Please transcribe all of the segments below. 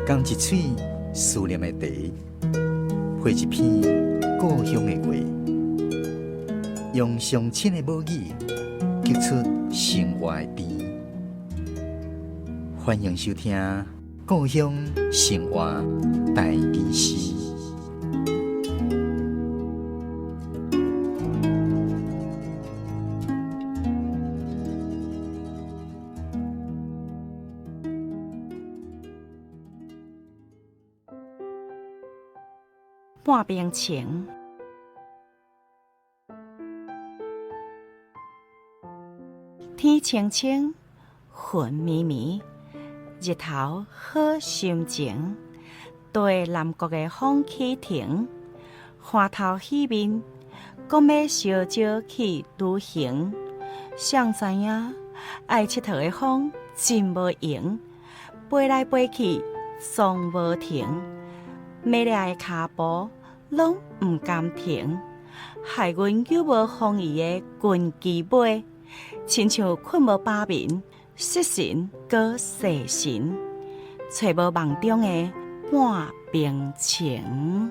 讲一嘴思念的茶，配一片故乡的话，用上亲的母语激出生活的甜。欢迎收听《故乡生活台语诗》。半边情，天清清，云迷迷，日头好心情。对南国的风起停，花头喜面，讲要烧酒去旅行。谁知影爱佚佗的风真无闲，飞来飞去总无停。美丽的脚步拢唔甘停，害阮有无风雨的军旗尾，亲像困无把眠，失神搁细神，找无梦中的半边情。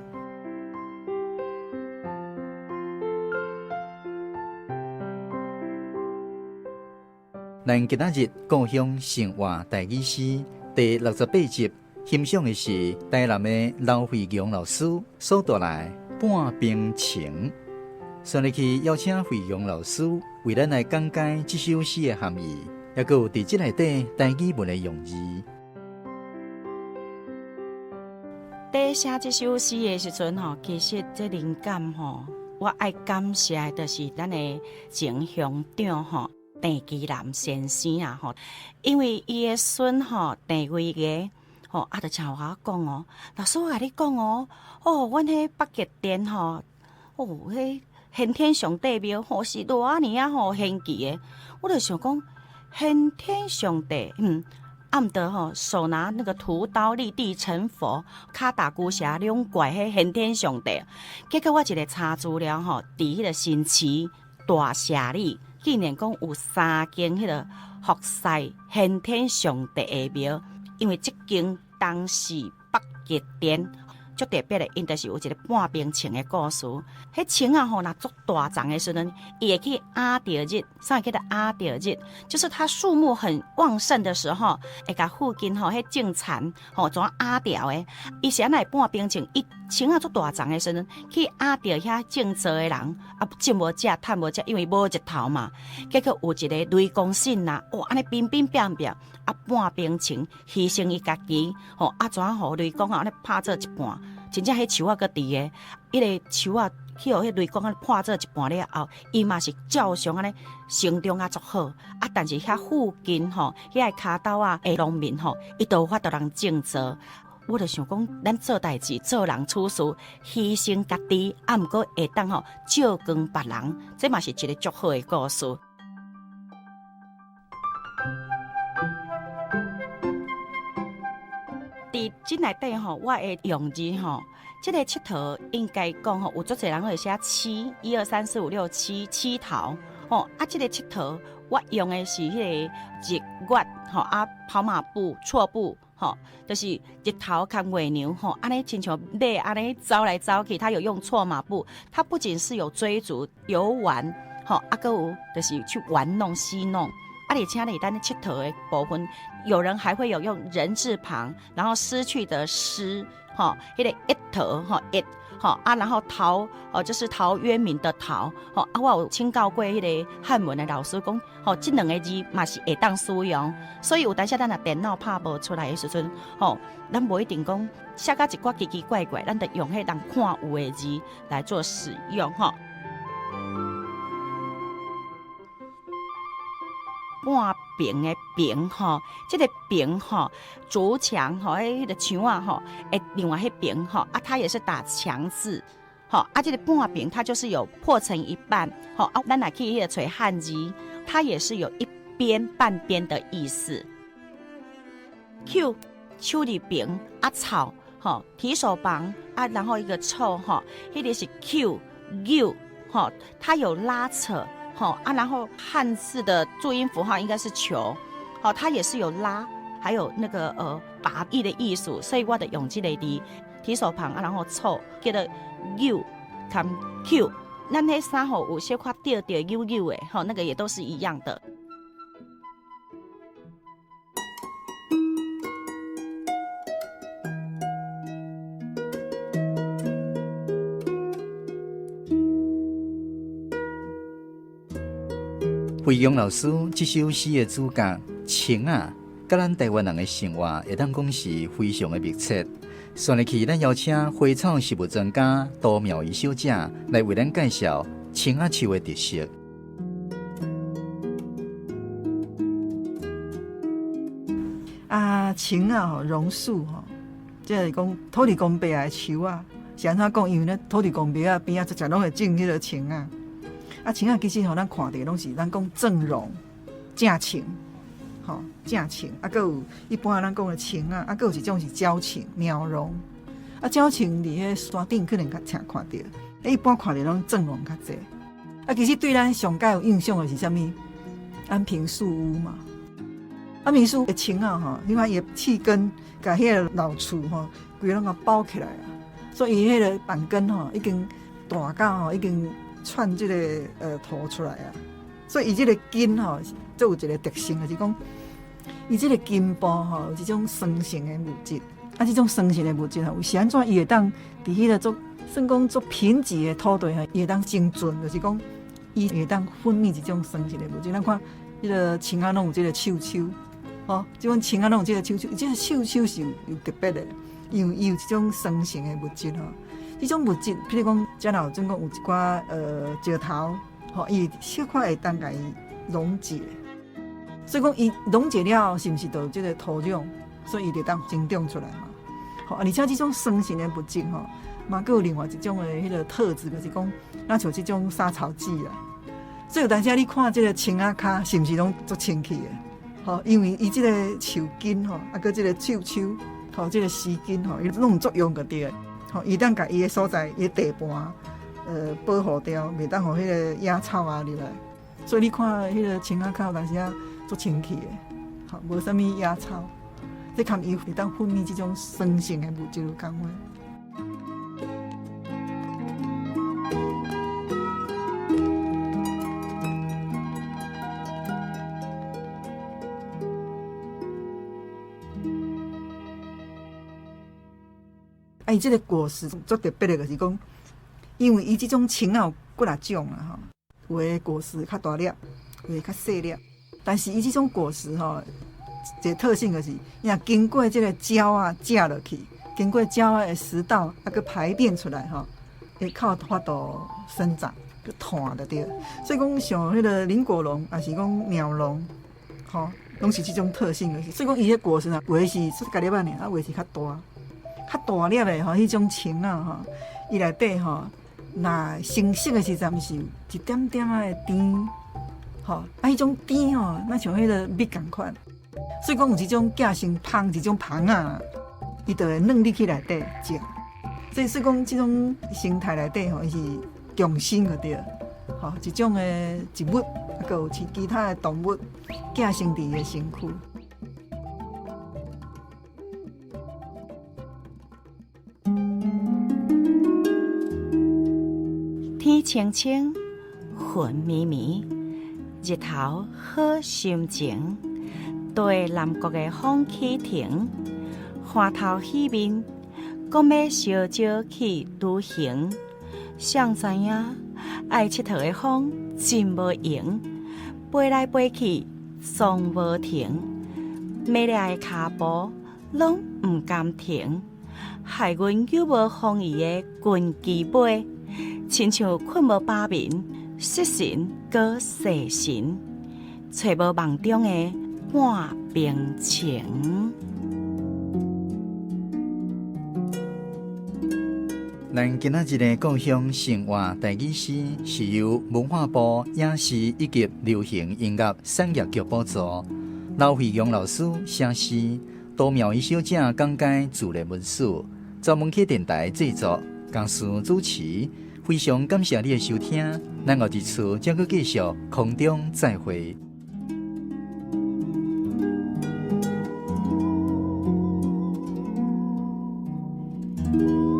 咱今仔日故乡生活台语诗第68集。欣赏的是台南的刘惠强老师所带来《半边情》，选入去邀请惠强老师为咱来讲解这首诗的含义，也有伫这内底台语文的用字。在写这首诗的时阵其实这灵感我爱感谢的就是咱的前乡长郑基南先生因为伊的孙郑维个。就像我讲老师我甲你讲阮迄北极殿迄先天上帝庙是偌尔神奇的，我就想讲先天上帝暗得手拿那个屠刀立地成佛，骹打孤侠两怪迄先天上帝。结果我一个查资料伫迄个新市大社里，竟然讲有3间迄个服侍先天上帝的庙。因为这间当时北极殿足特别的，因就是有一个半边情的故事。迄情若足大丛的时阵，伊会去压着日，啥叫做压着日？就是它树木很旺盛的时候，会甲附近迄种田怎压掉的。伊是安那半边情，伊情足大丛的时阵，去压着遐种植的人，种无食，趁无食，因为无日头嘛。结果有一个雷公神安尼乒乒乓乓。半边情牺牲伊家己，怎互雷公安尼拍做一半，真正迄树搁伫诶，迄个树去互迄雷公安尼拍做一半了后，伊嘛是照常安尼成长足好。但是遐附近遐个骹斗诶农民伊都有法度人种植。我就想讲，咱做代志、做人处事，牺牲家己，毋过会当照光别人，这嘛是一个足好诶故事。伫这内底我会用字这个佚佗应该讲有足侪人会写7 1 2 3 4 5 6 7头这个佚佗我用的是迄个日月跑马步、错步就是日头看月牛安尼亲像马安尼走来走去，它有用错马步，它不仅是有追逐、游玩还有就是去玩弄、戏弄。而且咧，咱佚佗的部分，有人还会有用人字旁，然后失去的失，迄个一头一然后陶就是陶渊明的陶我有请教过迄个汉文的老师讲这2个字嘛是会当使用，所以有当时咱电脑拍无出来的时阵咱无一定讲写到一寡奇奇怪怪，咱得用迄人看有的字来做使用半边的边这个边竹墙迄个墙另外迄边它也是打墙字这个半边它就是有破成一半咱来去找汉字，它也是有一边半边的意思。Q 手里边草提手旁然后一个臭迄个是 Q U 它有拉扯然后汉字的注音符号应该是球它也是有拉还有那个拔艺的艺术，所以我就用这个字提手旁然后错叫做 u 含 q， 咱迄三号有小可调调 u 的那个也都是一样的。惠阳老师这首诗的主角情啊，甲咱台湾人的生活会当讲是非常的密切。算入去，咱邀请花草食物专家杜妙仪小姐来为咱介绍青仔树的特色。青啊，榕树即是讲土地公伯的树啊，是安怎讲？因为咧土地公伯啊边仔拢会种迄个青啊。青啊，其实咱看到拢是咱讲正榕、正青，正青。佫有一般咱讲的青啊，佫有一种是蕉青、鸟榕。蕉青伫迄山顶可能较常看到，一般看到拢正榕较济。其实对咱上界有印象的是啥物？安平树屋嘛。安平树的青啊，你看伊的气根，甲迄个老厝规拢包起来啊，所以伊迄个板根已经大到已经串这个头出来啊，所以伊这个根就有一个特性，就是讲伊这个根部有一种酸性的物质，这种酸性的物质有是安怎伊会当伫迄个算讲做贫瘠的土地伊会当生存，就是讲伊会当分泌一种酸性的物质。咱看迄个青仔拢有这个嗅嗅。即种青仔拢有这个嗅嗅，这个嗅嗅是有特别的，因为伊有一种酸性的物质这种物质，譬如讲，遮若总共有一寡石头，伊小可会当甲伊溶解，所以讲伊溶解了，是毋是就有这个土壤，所以伊就当生长出来嘛。而且这种酸性的物质嘛，佫有另外一种的迄个特质，就是讲，咱像这种杀草剂啊，所以有当时你看这个青仔骹，是毋是拢足清气的？因为伊这个树根佫这个树树这个丝根伊拢有作用个对。伊当甲伊的所在伊的地盘保护掉，袂当互迄个野草啊入来。所以你看迄个青仔骹有当时足清气的，无啥物野草，这含伊会当分泌这种酸性的物质有共款。伊这个果实最特别的就是讲，因为伊这种青有几啊种啊有的果实较大粒，有的较细粒，但是伊这种果实一个特性就是，伊若经过这个鸟啊食落去，经过鸟的食道佫排便出来会靠法度生长，佮弹就对。所以讲像迄个林果榕，也是讲鸟榕，拢是这种特性的。所以讲伊个果实有的是出家粒仔尔，有的是较大。较大粒的迄种青啊伊内底若成熟的时阵是一点点的甜，迄种甜那像迄个蜜共款。所以讲有一种寄生芳，一种芳啊，伊就会软入去内底食。所以讲这种生态内底伊是共生的对，一种的植物，还有其他的动物寄生伫伊的身躯。天清清，云迷迷，日头好心情。对南国的风起停，花头喜面，讲要烧酒去旅行。谁知影爱佚佗的风真无闲，飞来飞去总无停，美丽的脚步拢唔甘停，害阮有无风雨的军旗背。亲像困无把眠，失神搁逝神，找无梦中的半边情。咱今仔日的故乡生活台语诗是由文化部影视以及流行音乐产业局补助，刘惠阳老师写诗，杜妙仪小姐讲解自然文史，专门去电台制作，公司主持。非常感谢你的收听，咱后一次将去继续空中再会。安。